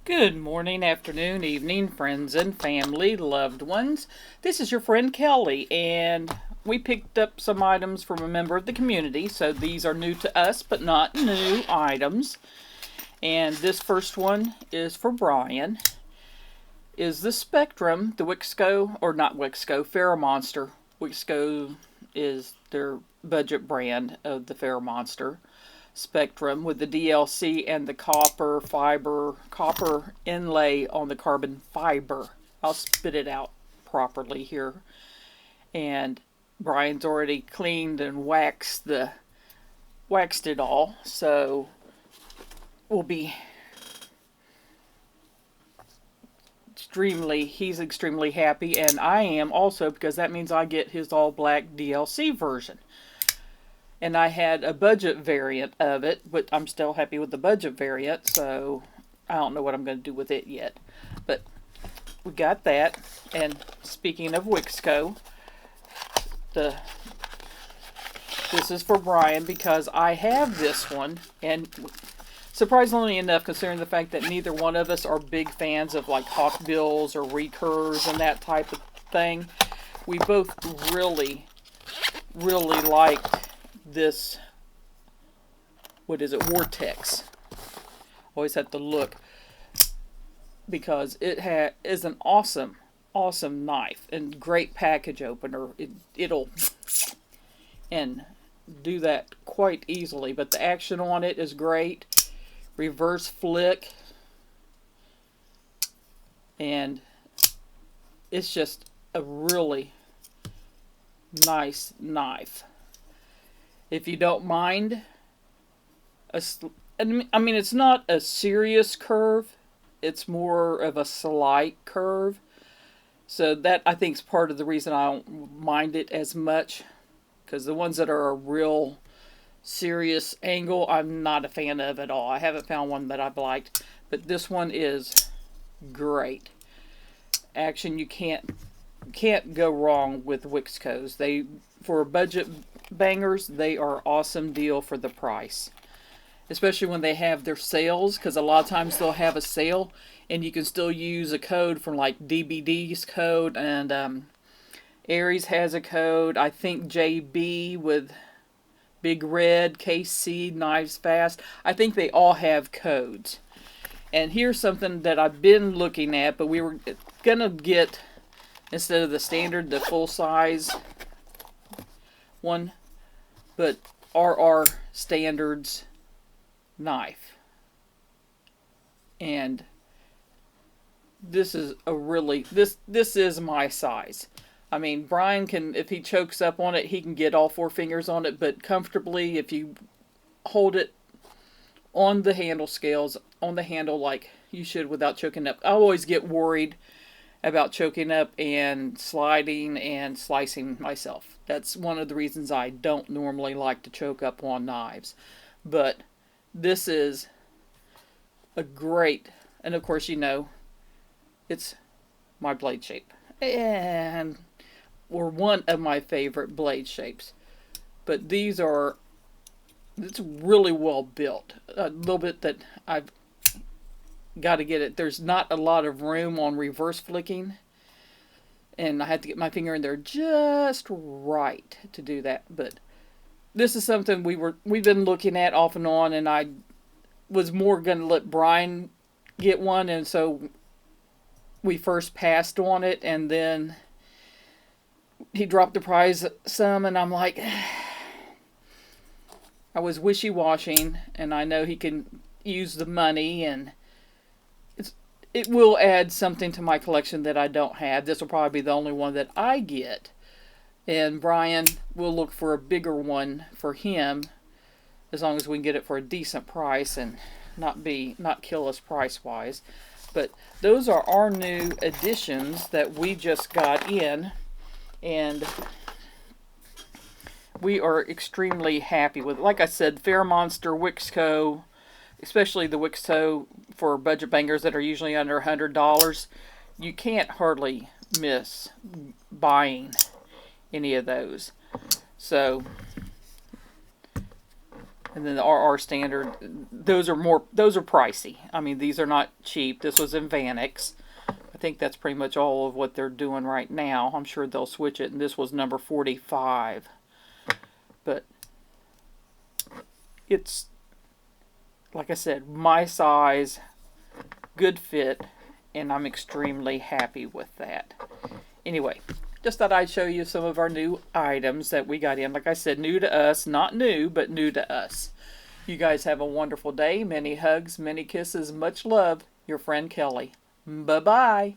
Good morning, afternoon, evening, friends and family, loved ones. This is your friend Kelly, and we picked up some items from a member of the community, so these are new to us, but not new items. And this first one is for Brian. Is the Spectrum, the Wixco, or not Wixco, Ferra Monster. Wixco is their budget brand of the Ferra Monster Spectrum with the DLC and the copper inlay on the carbon fiber. I'll spit it out properly here. And Brian's already cleaned and waxed it all, so he's extremely happy, and I am also, because that means I get his all black DLC version. And I had a budget variant of it, but I'm still happy with the budget variant, so I don't know what I'm going to do with it yet. But we got that. And speaking of Wixco, this is for Brian because I have this one, and surprisingly enough, considering the fact that neither one of us are big fans of like hawkbills or recurs and that type of thing, we both really liked this, what is it, Wortex. Always have to look because it is an awesome knife and great package opener. It'll and do that quite easily, but the action on it is great. Reverse flick, and it's just a really nice knife. If you don't mind, I mean, it's not a serious curve. It's more of a slight curve. So that, I think, is part of the reason I don't mind it as much. Because the ones that are a real serious angle, I'm not a fan of at all. I haven't found one that I've liked. But this one is great. Action, you can't go wrong with Wixcos. For budget bangers, they are awesome deal for the price, especially when they have their sales, because a lot of times they'll have a sale and you can still use a code from like DBD's code, and Aries has a code. I think JB with Big Red, KC, Knives Fast, I think they all have codes. And here's something that I've been looking at, but we were gonna get, instead of the standard, the full size one, but RR Standards knife. And this is this is my size. I mean, Brian can, if he chokes up on it, he can get all four fingers on it, but comfortably, if you hold it on the handle scales, on the handle like you should without choking up. I always get worried about choking up and sliding and slicing myself. That's one of the reasons I don't normally like to choke up on knives. But this is a great, and of course, you know, it's my blade shape. Or one of my favorite blade shapes. But it's really well built. A little bit that I've got to get it. There's not a lot of room on reverse flicking, and I had to get my finger in there just right to do that. But this is something we've been looking at off and on, and I was more going to let Brian get one, and so we first passed on it, and then he dropped the price some, and I'm like, I was wishy-washing, and I know he can use the money, and it will add something to my collection that I don't have. This will probably be the only one that I get. And Brian will look for a bigger one for him, as long as we can get it for a decent price and not kill us price-wise. But those are our new additions that we just got in, and we are extremely happy with it. Like I said, Fair Monster, Wixco, especially the Wixco for budget bangers that are usually under $100, you can't hardly miss buying any of those. So And then the RR standard, those are pricey. I mean, these are not cheap. This was in Vanix. I think that's pretty much all of what they're doing right now. I'm sure they'll switch it, and this was number 45. But it's, like I said, my size, good fit, and I'm extremely happy with that. Anyway, just thought I'd show you some of our new items that we got in. Like I said, new to us. Not new, but new to us. You guys have a wonderful day. Many hugs, many kisses, much love. Your friend Kelly. Bye-bye.